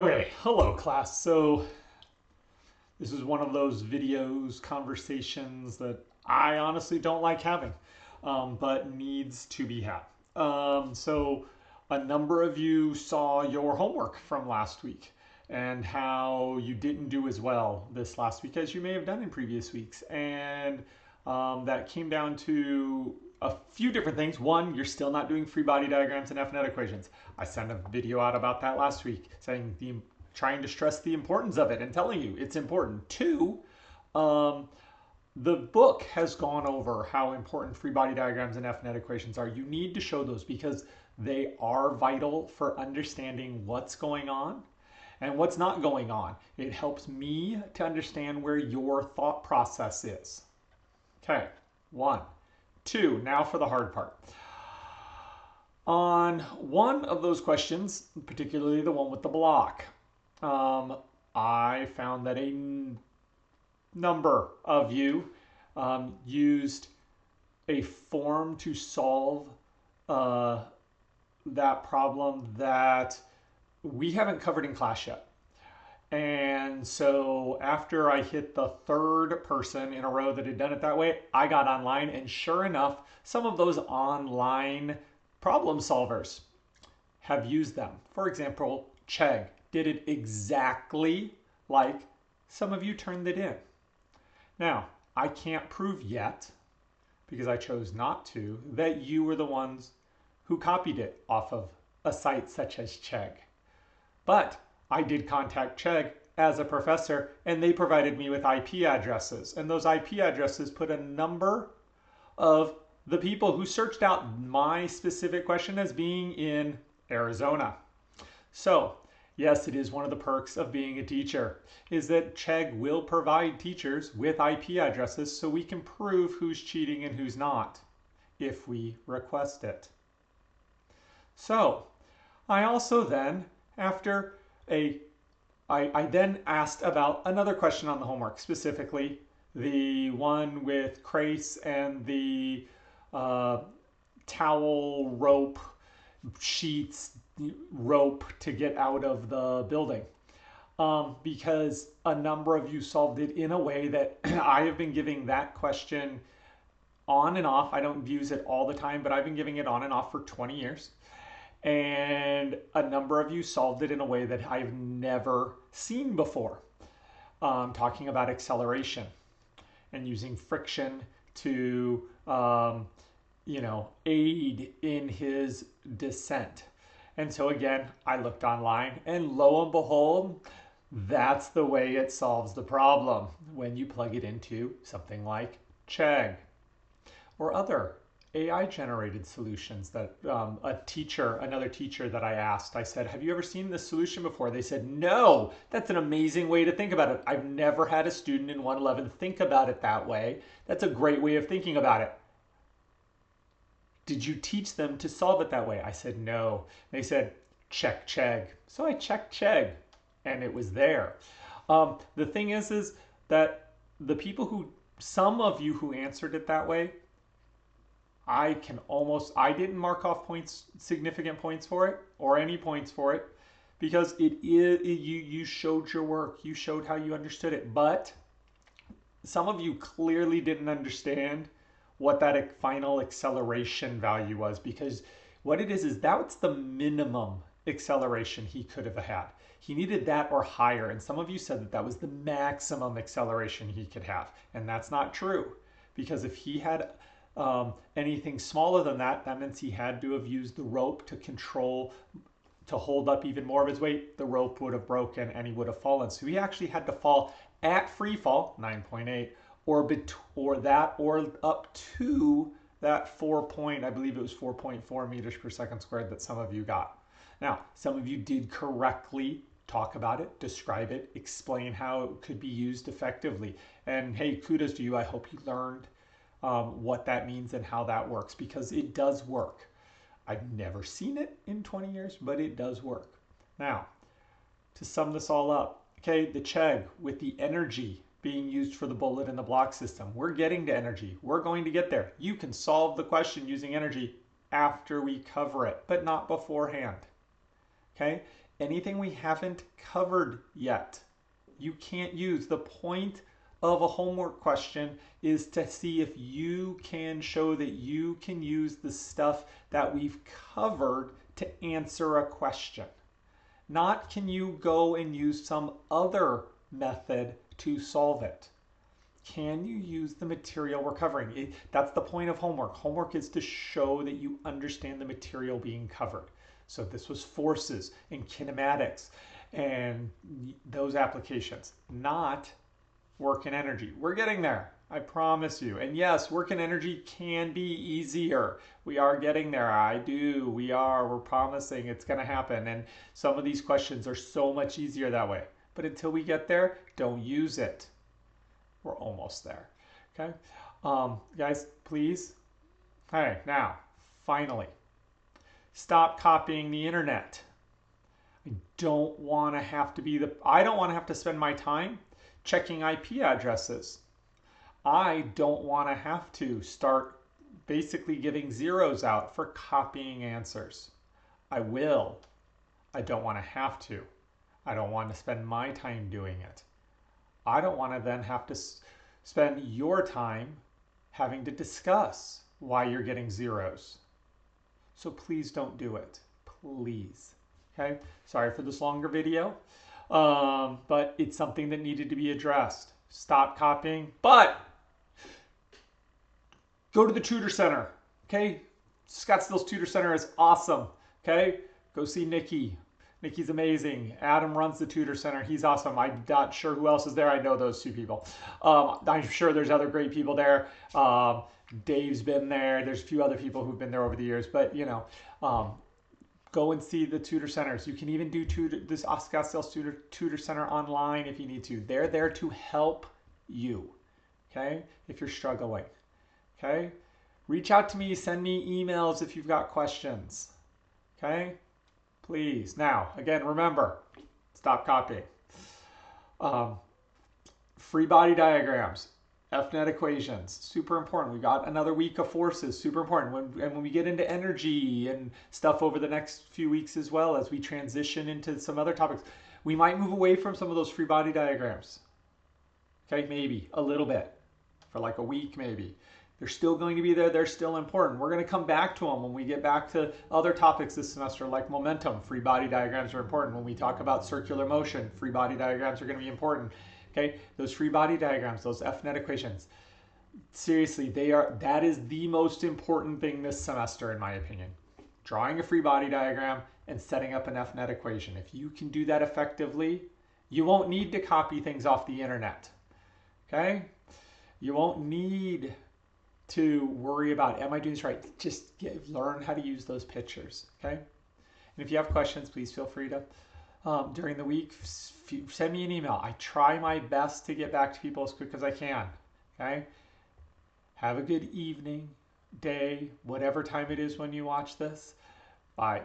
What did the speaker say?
Okay, hello class. So this is one of those videos, conversations that I honestly don't like having, but needs to be had. So a number of you saw your homework from last week and how you didn't do as well this last week as you may have done in previous weeks. And that came down to a few different things. One, you're still not doing free body diagrams and FNet equations. I sent a video out about that last week saying trying to stress the importance of it and telling you it's important. Two, um, the book has gone over how important free body diagrams and FNet equations are. You need to show those because they are vital for understanding what's going on and what's not going on. It helps me to understand where your thought process is. Okay, one. Two, now for the hard part. On one of those questions, particularly the one with the block, I found that a number of you used a form to solve uh, that problem that we haven't covered in class yet. And so after I hit the third person in a row that had done it that way, I got online, and sure enough, some of those online problem solvers have used them. For example, Chegg did it exactly like some of you turned it in. Now, I can't prove yet, because I chose not to, that you were the ones who copied it off of a site such as Chegg. But I did contact Chegg as a professor, and they provided me with IP addresses. And those IP addresses put a number of the people who searched out my specific question as being in Arizona. So, yes, it is one of the perks of being a teacher, is that Chegg will provide teachers with IP addresses so we can prove who's cheating and who's not, if we request it. So, I also then, after a I then asked about another question on the homework, specifically the one with Crace and the uh, towel, rope, sheets, rope to get out of the building. Because a number of you solved it in a way that I have been giving that question on and off. I don't use it all the time, but I've been giving it on and off for 20 years. And a number of you solved it in a way that I've never seen before. Talking about acceleration and using friction to, aid in his descent. And so again, I looked online, and lo and behold, that's the way it solves the problem when you plug it into something like Chegg or other AI generated solutions that another teacher that I asked, I said, have you ever seen this solution before? They said, no, that's an amazing way to think about it. I've never had a student in 111 think about it that way. That's a great way of thinking about it. Did you teach them to solve it that way? I said, no. They said, check Chegg. So I checked Chegg, and it was there. The thing is that the people who, some of you who answered it that way, I didn't mark off points, significant points for it, or any points for it, because you showed your work, you showed how you understood it. But some of you clearly didn't understand what that final acceleration value was, because what it is that's the minimum acceleration he could have had. He needed that or higher, and some of you said that that was the maximum acceleration he could have, and that's not true, because if he had anything smaller than that, that means he had to have used the rope to control, to hold up even more of his weight. The rope would have broken and he would have fallen. So he actually had to fall at free fall, 9.8, or up to that I believe it was 4.4 meters per second squared that some of you got. Now, some of you did correctly talk about it, describe it, explain how it could be used effectively. And hey, kudos to you. I hope you learned what that means and how that works, because it does work. I've never seen it in 20 years, but it does work. Now, to sum this all up, okay, the Chegg with the energy being used for the bullet and the block system, we're getting to energy. We're going to get there. You can solve the question using energy after we cover it, but not beforehand. Okay? anything we haven't covered yet, you can't use. The point of a homework question is to see if you can show that you can use the stuff that we've covered to answer a question. Not can you go and use some other method to solve it. Can you use the material we're covering? That's the point of homework. Homework is to show that you understand the material being covered. So this was forces and kinematics and those applications, not work and energy. We're getting there, I promise you. And yes, work and energy can be easier. We are getting there. We're promising it's going to happen. And some of these questions are so much easier that way. But until we get there, don't use it. We're almost there. Okay, guys, please. Hey, now, finally, stop copying the internet. I don't want to have to spend my time checking IP addresses. I don't want to have to start basically giving zeros out for copying answers. I will. I don't want to have to. I don't want to spend my time doing it. I don't want to then have to spend your time having to discuss why you're getting zeros. So please don't do it. Please. Okay? Sorry for this longer video, but it's something that needed to be addressed. Stop copying, but go to the Tutor Center. Okay? Scottsdale's Tutor Center is awesome. Okay? Go see Nikki. Nikki's amazing. Adam runs the Tutor Center. He's awesome. I'm not sure who else is there. I know those two people. I'm sure there's other great people there. Dave's been there. There's a few other people who've been there over the years. But, you know, go and see the Tutor Centers. You can even do this Scottsdale Tutor Center online if you need to. They're there to help you, okay, if you're struggling, okay? Reach out to me. Send me emails if you've got questions, okay? Please. Now, again, remember, stop copying. Free body diagrams, FNet equations, super important. We got another week of forces, super important. When we get into energy and stuff over the next few weeks as well, as we transition into some other topics, we might move away from some of those free body diagrams. Okay, maybe a little bit for like a week, maybe. They're still going to be there. They're still important. We're going to come back to them when we get back to other topics this semester, like momentum. Free body diagrams are important. When we talk about circular motion, free body diagrams are going to be important. Okay, those free body diagrams, those FNet equations, seriously, that is the most important thing this semester, in my opinion. Drawing a free body diagram and setting up an FNet equation. If you can do that effectively, you won't need to copy things off the internet. Okay, you won't need to worry about, am I doing this right? Just learn how to use those pictures, okay? And if you have questions, please feel free to, during the week, send me an email. I try my best to get back to people as quick as I can, okay? Have a good evening, day, whatever time it is when you watch this. Bye.